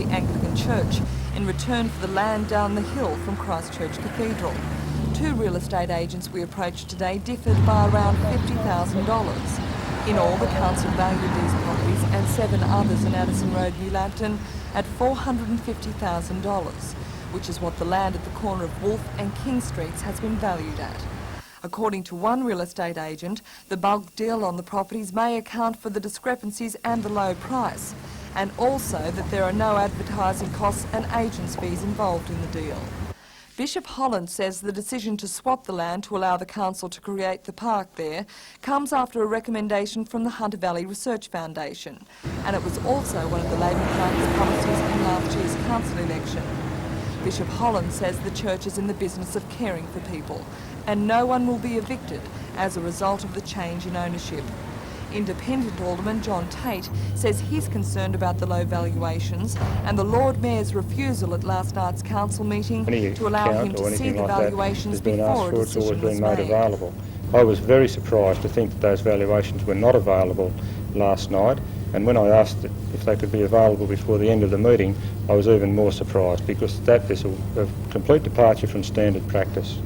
the Anglican Church in return for the land down the hill from Christchurch Cathedral. Two real estate agents we approached today differed by around $50,000. In all, the council valued these properties and 7 others in Addison Road, New Lambton at $450,000, which is what the land at the corner of Wolfe and King Streets has been valued at. According to one real estate agent, the bulk deal on the properties may account for the discrepancies and the low price, and also that there are no advertising costs and agents' fees involved in the deal. Bishop Holland says the decision to swap the land to allow the council to create the park there comes after a recommendation from the Hunter Valley Research Foundation, and it was also one of the Labor Party's policies in last year's council election. Bishop Holland says the church is in the business of caring for people, and no one will be evicted as a result of the change in ownership. Independent Alderman John Tate says he's concerned about the low valuations and the Lord Mayor's refusal at last night's council meeting to allow him to see the valuations before a decision was made. Available. I was very surprised to think that those valuations were not available last night, and when I asked if they could be available before the end of the meeting, I was even more surprised, because that is a complete departure from standard practice.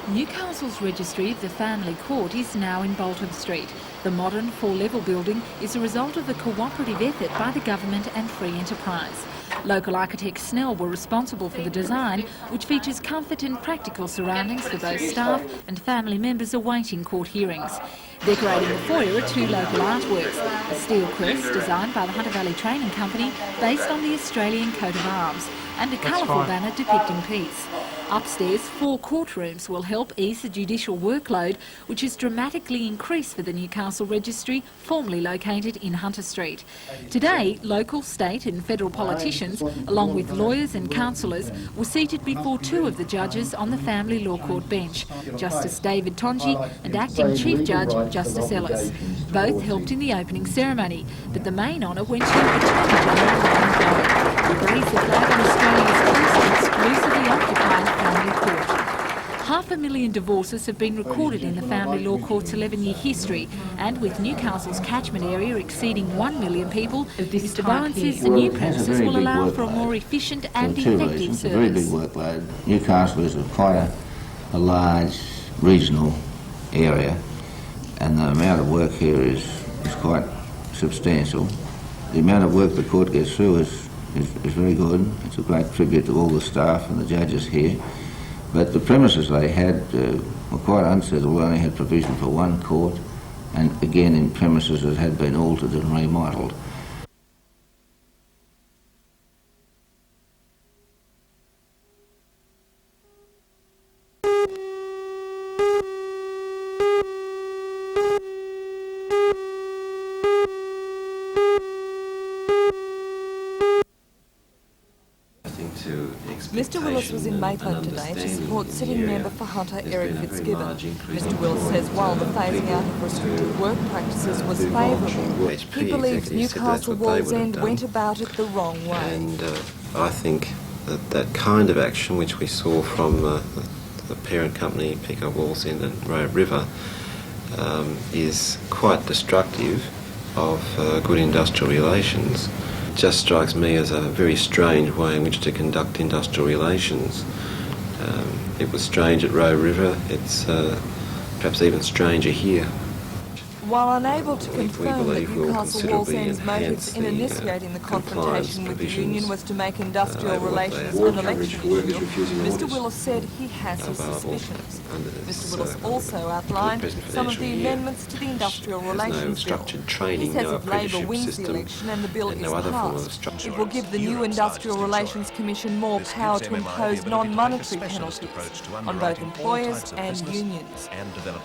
Newcastle's registry of the family court is now in Bolton Street. The modern 4-level building is a result of a cooperative effort by the government and free enterprise. Local architect Snell were responsible for the design, which features comfort and practical surroundings for both staff and family members awaiting court hearings. Decorating the foyer are 2 local artworks, a steel crest designed by the Hunter Valley Training Company based on the Australian coat of arms, and a colourful banner depicting peace. Upstairs, 4 courtrooms will help ease the judicial workload, which has dramatically increased for the Newcastle Registry, formerly located in Hunter Street. Today, local, state and federal politicians, along with lawyers and councillors, were seated before 2 of the judges on the Family Law Court bench, Justice David Tonji and Acting Chief Judge Justice Ellis. Both helped in the opening ceremony, but the main honour went to Attorney General Ryan Bowen, who raised the flag on Australia's first exclusively occupied family court. 500,000 divorces have been recorded in the Family Law Court's 11-year history, and with Newcastle's catchment area exceeding 1 million people, Mr Bowen says the new premises will allow for a more efficient and effective service. A very big workload. Newcastle is quite a large regional area, and the amount of work here is quite substantial. The amount of work the court gets through is very good. It's a great tribute to all the staff and the judges here. But the premises they had were quite unsettled. We only had provision for 1 court, and again in premises that had been altered and remodelled. Mr Willis was in Maitland today to support sitting member for Hunter Eric Fitzgibbon. Mr Willis says while the phasing out of restrictive work practices was favourable, he believes Newcastle Wallsend went about it the wrong way. And I think that kind of action which we saw from the parent company Pico Wallsend and Roe River is quite destructive of good industrial relations. Just strikes me as a very strange way in which to conduct industrial relations. It was strange at Roe River, it's perhaps even stranger here. While unable to confirm that Newcastle Wallsend's motives in initiating the confrontation with the union was to make industrial relations an election issue, Mr Willis said he has his suspicions. Mr Willis also outlined some of the amendments to the Industrial Relations Bill. He says if Labor wins the election and the bill is passed, it will give the new Industrial Relations Commission more power to impose non-monetary penalties on both employers and unions.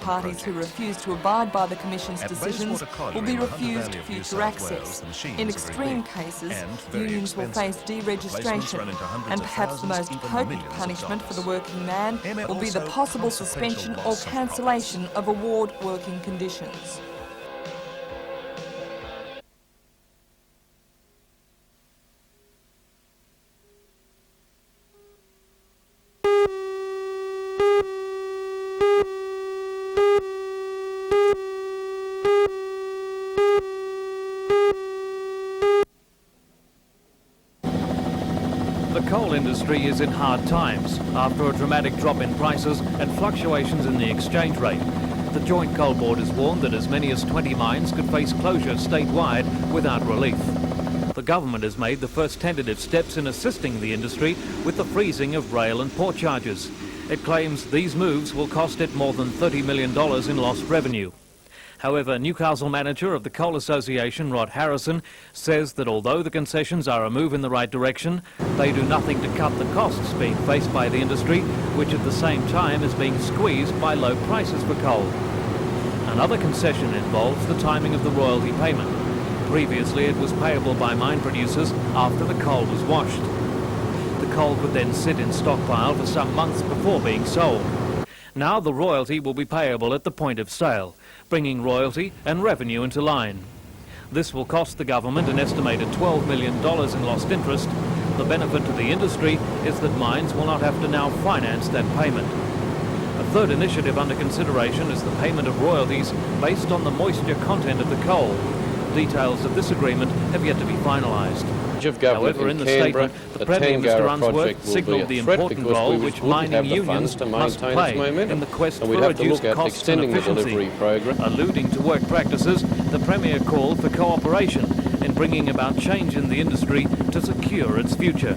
Parties who refuse to abide by the Commission's decisions will be refused future access. In extreme cases, unions will face deregistration, and perhaps the most potent punishment for the working man will be the possible suspension or cancellation of award working conditions. The coal industry is in hard times after a dramatic drop in prices and fluctuations in the exchange rate. The Joint Coal Board has warned that as many as 20 mines could face closure statewide without relief. The government has made the first tentative steps in assisting the industry with the freezing of rail and port charges. It claims these moves will cost it more than $30 million in lost revenue. However, Newcastle manager of the Coal Association, Rod Harrison, says that although the concessions are a move in the right direction, they do nothing to cut the costs being faced by the industry, which at the same time is being squeezed by low prices for coal. Another concession involves the timing of the royalty payment. Previously, it was payable by mine producers after the coal was washed. The coal could then sit in stockpile for some months before being sold. Now the royalty will be payable at the point of sale, bringing royalty and revenue into line. This will cost the government an estimated $12 million in lost interest. The benefit to the industry is that mines will not have to now finance that payment. A third initiative under consideration is the payment of royalties based on the moisture content of the coal. Details of this agreement have yet to be finalised. However, in the statement, the Premier, Mr Unsworth, signalled the important role which mining unions must play in the quest for reduced costs and efficiency. Alluding to work practices, the Premier called for cooperation in bringing about change in the industry to secure its future.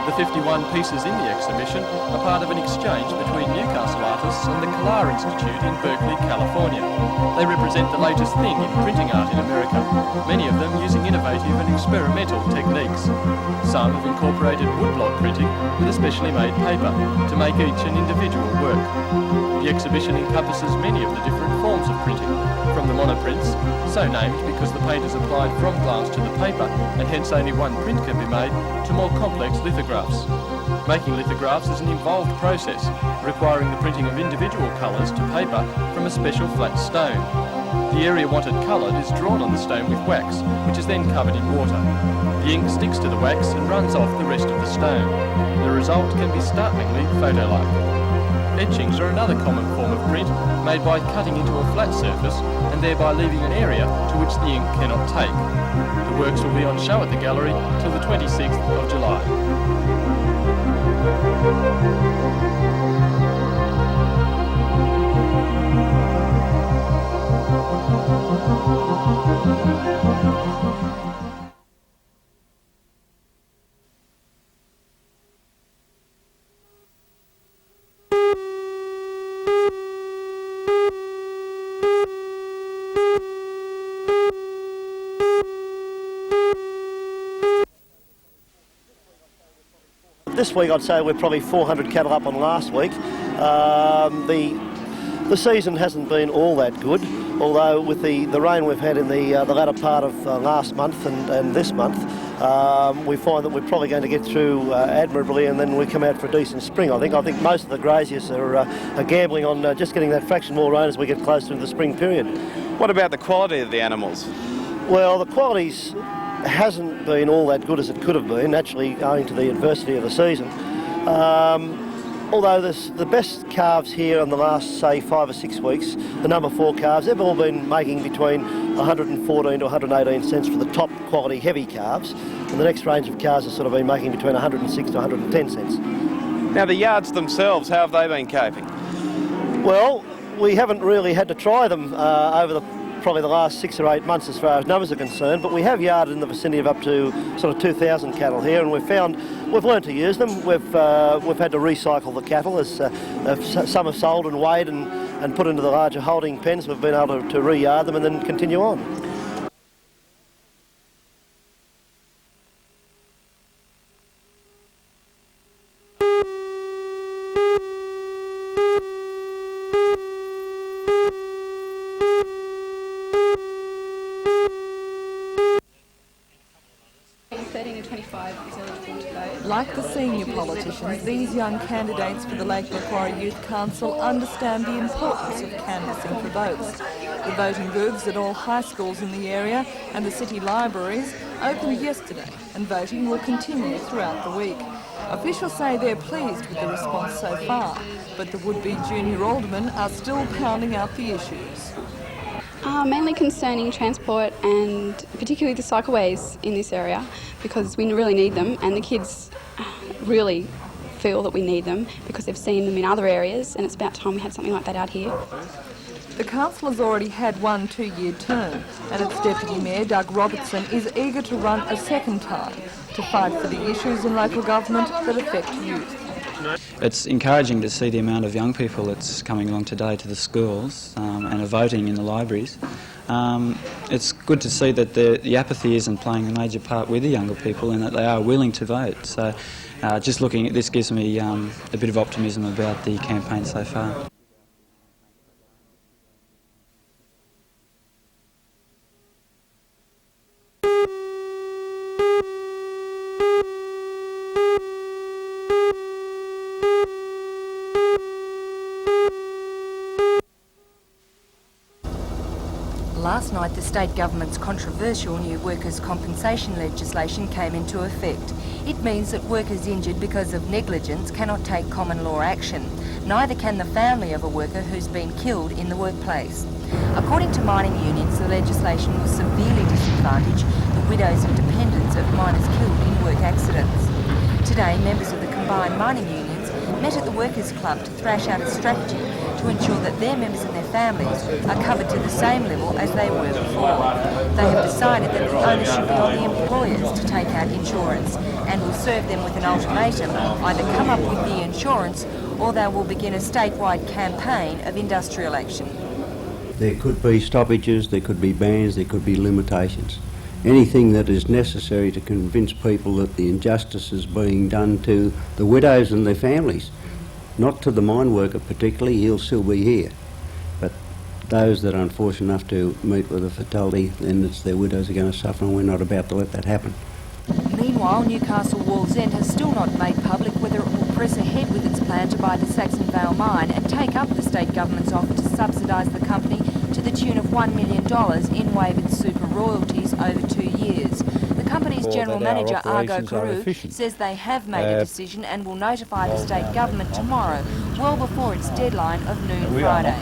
The 51 pieces in the exhibition are part of an exchange between Newcastle artists and the Klar Institute in Berkeley, California. They represent the latest thing in printing art in America, many of them using innovative and experimental techniques. Some have incorporated woodblock printing with a specially made paper to make each an individual work. The exhibition encompasses many of the different forms of printing, from the monoprints, so named because the paint is applied from glass to the paper and hence only one print can be made, to more complex lithographs. Making lithographs is an involved process, requiring the printing of individual colours to paper from a special flat stone. The area wanted coloured is drawn on the stone with wax, which is then covered in water. The ink sticks to the wax and runs off the rest of the stone. The result can be startlingly photo-like. Etchings are another common form of print, made by cutting into a flat surface and thereby leaving an area to which the ink cannot take. The works will be on show at the gallery till the 26th of July. This week I'd say we're probably 400 cattle up on last week. The season hasn't been all that good, although with the rain we've had in the latter part of last month and this month, we find that we're probably going to get through admirably, and then we come out for a decent spring. I think most of the graziers are gambling on just getting that fraction more rain as we get closer to the spring period. What about the quality of the animals? Well, the quality's hasn't been all that good as it could have been, naturally owing to the adversity of the season. Although the best calves here in the last, say, 5 or 6 weeks, the number 4 calves, they've all been making between 114 to 118 cents for the top quality heavy calves, and the next range of calves has sort of been making between 106 to 110 cents. Now the yards themselves, how have they been coping? Well, we haven't really had to try them over probably the last 6 or 8 months as far as numbers are concerned, but we have yarded in the vicinity of up to sort of 2,000 cattle here, and we've learned to use them. We've had to recycle the cattle as some have sold and weighed and put into the larger holding pens. We've been able to re-yard them and then continue on. 25 is eligible to vote. Like the senior politicians, these young candidates for the Lake Macquarie Youth Council understand the importance of canvassing for votes. The voting booths at all high schools in the area and the city libraries opened yesterday, and voting will continue throughout the week. Officials say they're pleased with the response so far, but the would-be junior aldermen are still pounding out the issues. Mainly concerning transport and particularly the cycleways in this area, because we really need them, and the kids really feel that we need them because they've seen them in other areas, and it's about time we had something like that out here. The council has already had one 2-year term, and its Deputy Mayor, Doug Robertson, is eager to run a second time to fight for the issues in local government that affect youth. It's encouraging to see the amount of young people that's coming along today to the schools and are voting in the libraries. It's good to see that the apathy isn't playing a major part with the younger people and that they are willing to vote. So just looking at this gives me a bit of optimism about the campaign so far. Last night, the state government's controversial new workers' compensation legislation came into effect. It means that workers injured because of negligence cannot take common law action. Neither can the family of a worker who's been killed in the workplace. According to mining unions, the legislation will severely disadvantage the widows and dependents of miners killed in work accidents. Today, members of the combined mining unions met at the Workers' Club to thrash out a strategy to ensure that their members and their families are covered to the same level as they were before. They have decided that the onus should be on the employers to take out insurance and will serve them with an ultimatum: either come up with the insurance or they will begin a statewide campaign of industrial action. There could be stoppages, there could be bans, there could be limitations. Anything that is necessary to convince people that the injustice is being done to the widows and their families, not to the mine worker particularly, he'll still be here. But those that are unfortunate enough to meet with a fatality, then it's their widows are going to suffer, and we're not about to let that happen. Meanwhile, Newcastle Wallsend has still not made public whether it will press ahead with its plan to buy the Saxon Vale mine and take up the state government's offer to subsidise the company to the tune of $1 million in waived super royalties over 2 years. The company's general manager, Argo Carew, says they have made a decision and will notify the state government tomorrow, well before its deadline of noon Friday.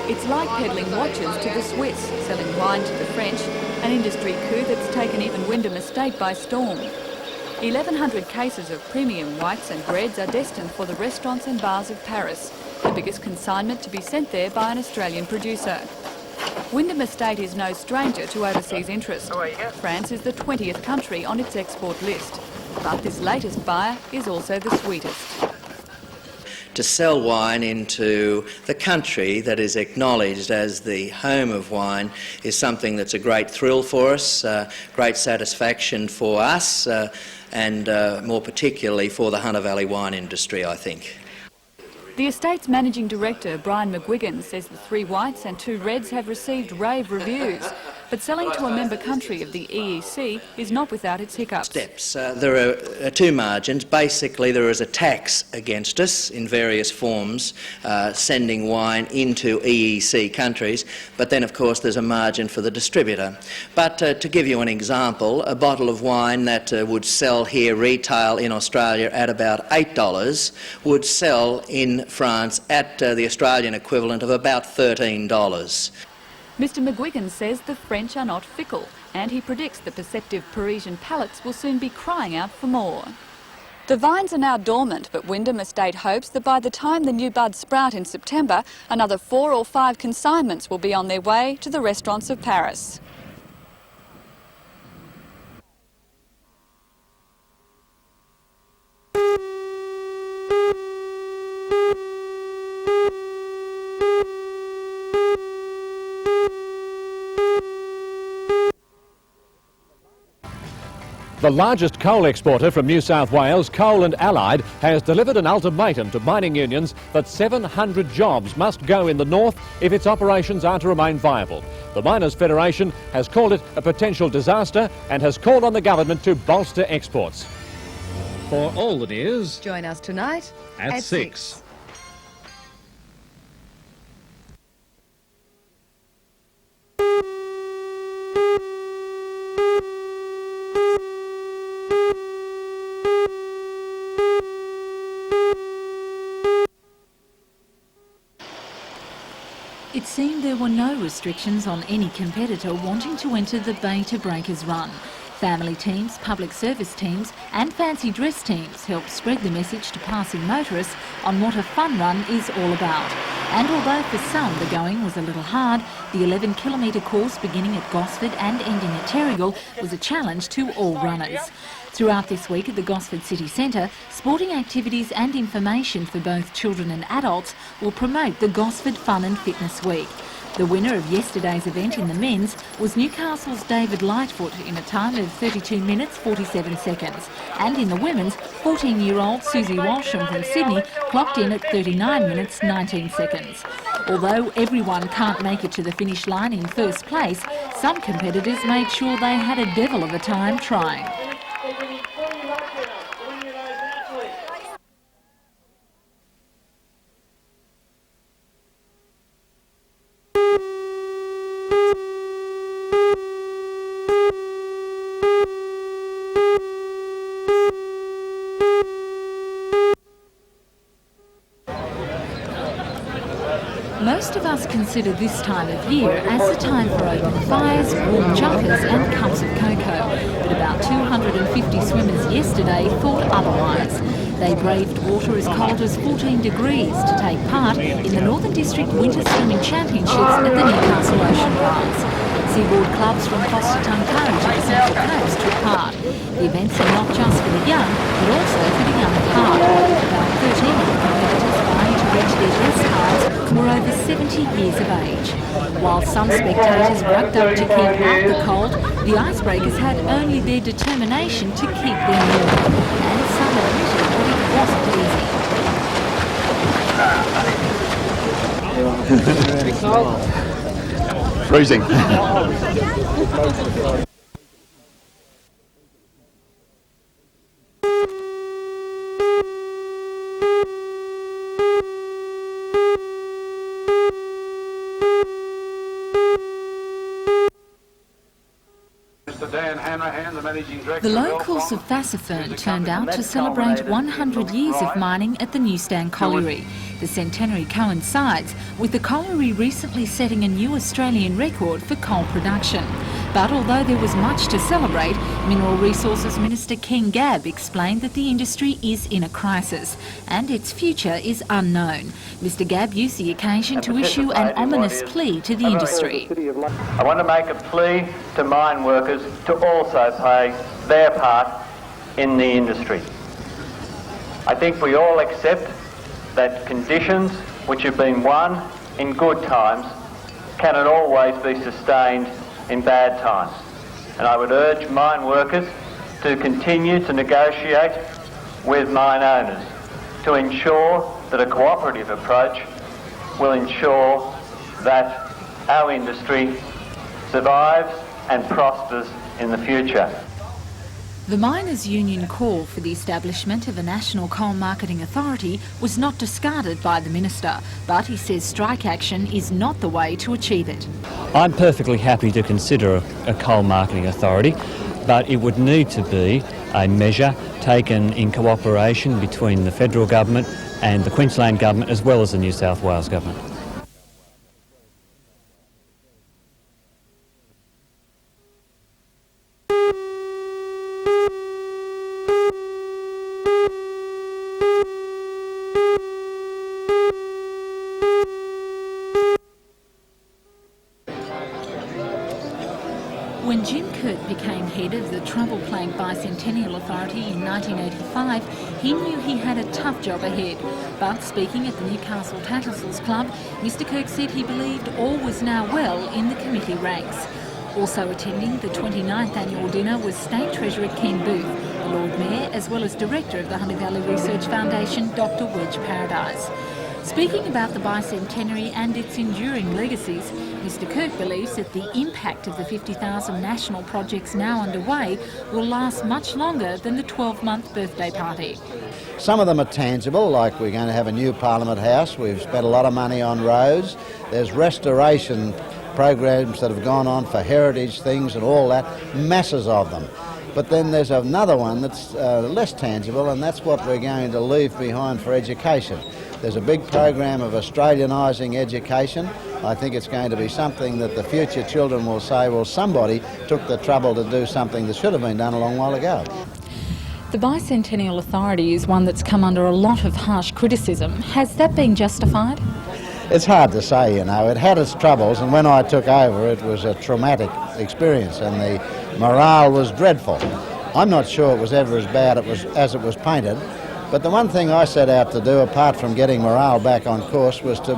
It's like peddling watches to the Swiss, selling wine to the French, an industry coup that's taken even Wyndham Estate by storm. 1,100 cases of premium whites and reds are destined for the restaurants and bars of Paris, the biggest consignment to be sent there by an Australian producer. Wyndham Estate is no stranger to overseas interest. France is the 20th country on its export list, but this latest buyer is also the sweetest. To sell wine into the country that is acknowledged as the home of wine is something that's a great thrill for us, great satisfaction for us, and more particularly for the Hunter Valley wine industry, I think. The estate's managing director, Brian McGuigan, says the 3 whites and 2 reds have received rave reviews, but selling to a member country of the EEC is not without its hiccups. There are 2 margins. Basically, there is a tax against us in various forms, sending wine into EEC countries, but then, of course, there's a margin for the distributor. But to give you an example, a bottle of wine that would sell here retail in Australia at about $8 would sell in France at the Australian equivalent of about $13. Mr McGuigan says the French are not fickle, and he predicts the perceptive Parisian palates will soon be crying out for more. The vines are now dormant, but Wyndham Estate hopes that by the time the new buds sprout in September, another 4 or 5 consignments will be on their way to the restaurants of Paris. The largest coal exporter from New South Wales, Coal and Allied, has delivered an ultimatum to mining unions that 700 jobs must go in the north if its operations are to remain viable. The Miners' Federation has called it a potential disaster and has called on the government to bolster exports. For all the news, Join us tonight at 6. It seemed there were no restrictions on any competitor wanting to enter the Bay to Breakers run. Family teams, public service teams and fancy dress teams helped spread the message to passing motorists on what a fun run is all about. And although for some the going was a little hard, the 11-kilometre course beginning at Gosford and ending at Terrigal was a challenge to all runners. Throughout this week at the Gosford City Centre, sporting activities and information for both children and adults will promote the Gosford Fun and Fitness Week. The winner of yesterday's event in the men's was Newcastle's David Lightfoot in a time of 32 minutes 47 seconds. And in the women's, 14-year-old Susie Walsham from Sydney clocked in at 39 minutes 19 seconds. Although everyone can't make it to the finish line in first place, some competitors made sure they had a devil of a time trying. Most of us consider this time of year as the time for open fires, warm jumpers and cups of cocoa. But about 250 swimmers yesterday thought otherwise. They braved water as cold as 14 degrees to take part in the Northern District Winter Swimming Championships at the Newcastle Ocean Bars. Seaboard clubs from Foster Tuncone to the Central Coast took part. The events are not just for the young, but also for the young at heart. About 13 of the competitors vying to reach their best times were over 70 years of age. While some spectators rugged up to keep out the cold, the icebreakers had only their determination to keep them warm. And some admitted that it wasn't easy. Freezing. The locals of Fassifern turned out to celebrate 100 years of mining at the Newstand Colliery. The centenary coincides with the colliery recently setting a new Australian record for coal production. But although there was much to celebrate, Mineral Resources Minister Ken Gabb explained that the industry is in a crisis and its future is unknown. Mr Gabb used the occasion to issue an ominous plea to the industry. I want to make a plea to mine workers to also play their part in the industry. I think we all accept that conditions which have been won in good times cannot always be sustained in bad times. And I would urge mine workers to continue to negotiate with mine owners to ensure that a cooperative approach will ensure that our industry survives and prospers in the future. The Miners' Union call for the establishment of a National Coal Marketing Authority was not discarded by the Minister, but he says strike action is not the way to achieve it. I'm perfectly happy to consider a coal marketing authority, but it would need to be a measure taken in cooperation between the Federal Government and the Queensland Government as well as the New South Wales Government. When Jim Kurt became head of the trouble-plagued Bicentennial Authority in 1985, he knew he had a tough job ahead. But speaking at the Newcastle Tattersalls Club, Mr Kirk said he believed all was now well in the committee ranks. Also attending the 29th annual dinner was State Treasurer Ken Booth, the Lord Mayor, as well as Director of the Hunter Valley Research Foundation, Dr. Wedge Paradise. Speaking about the bicentenary and its enduring legacies, Mr Kirk believes that the impact of the 50,000 national projects now underway will last much longer than the 12-month birthday party. Some of them are tangible, like we're going to have a new Parliament House. We've spent a lot of money on roads. There's restoration programs that have gone on for heritage things and all that, masses of them. But then there's another one that's less tangible, and that's what we're going to leave behind for education. There's a big program of Australianising education. I think it's going to be something that the future children will say, well, somebody took the trouble to do something that should have been done a long while ago. The Bicentennial Authority is one that's come under a lot of harsh criticism. Has that been justified? It's hard to say, you know. It had its troubles, and when I took over it was a traumatic experience and the morale was dreadful. I'm not sure it was ever as bad as it was painted, but the one thing I set out to do, apart from getting morale back on course, was to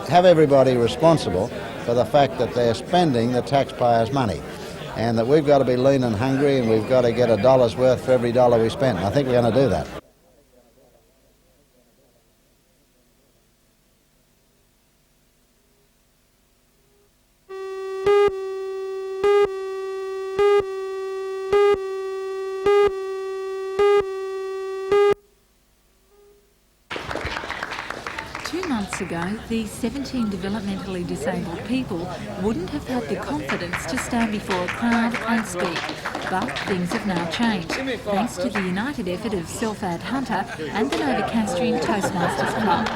have everybody responsible for the fact that they're spending the taxpayers' money, and that we've got to be lean and hungry, and we've got to get $1's worth for every dollar we spend. I think we're going to do that. Ago, the 17 developmentally disabled people wouldn't have had the confidence to stand before a crowd and speak. But things have now changed, thanks to the united effort of Self-Ad Hunter and the Novocastrian Toastmasters Club.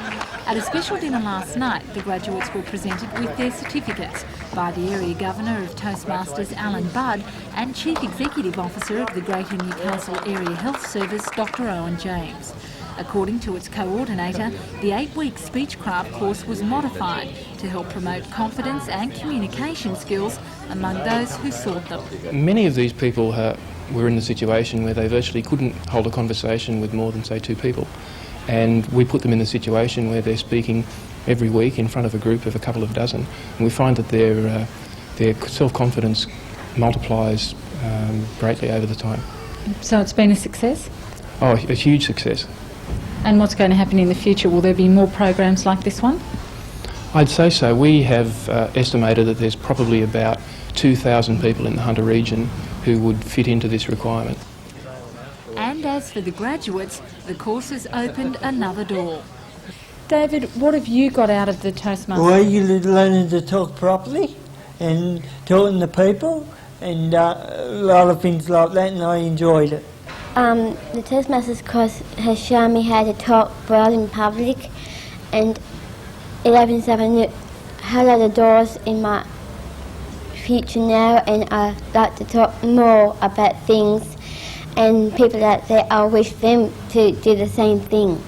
At a special dinner last night, the graduates were presented with their certificates by the Area Governor of Toastmasters, Alan Budd, and Chief Executive Officer of the Greater Newcastle Area Health Service, Dr. Owen James. According to its coordinator, the 8-week speechcraft course was modified to help promote confidence and communication skills among those who sought them. Many of these people were in the situation where they virtually couldn't hold a conversation with more than, say, 2 people. And we put them in the situation where they're speaking every week in front of a group of a couple of dozen. And we find that their self-confidence multiplies greatly over the time. So it's been a success? Oh, a huge success. And what's going to happen in the future? Will there be more programs like this one? I'd say so. We have estimated that there's probably about 2,000 people in the Hunter region who would fit into this requirement. And as for the graduates, the course has opened another door. David, what have you got out of the Toastmasters? Well, you're learning to talk properly and talking to people and a lot of things like that, and I enjoyed it. The Toastmasters course has shown me how to talk well in public, and it opens up a whole lot of doors in my future now, and I like to talk more about things and people out there. I wish them to do the same thing.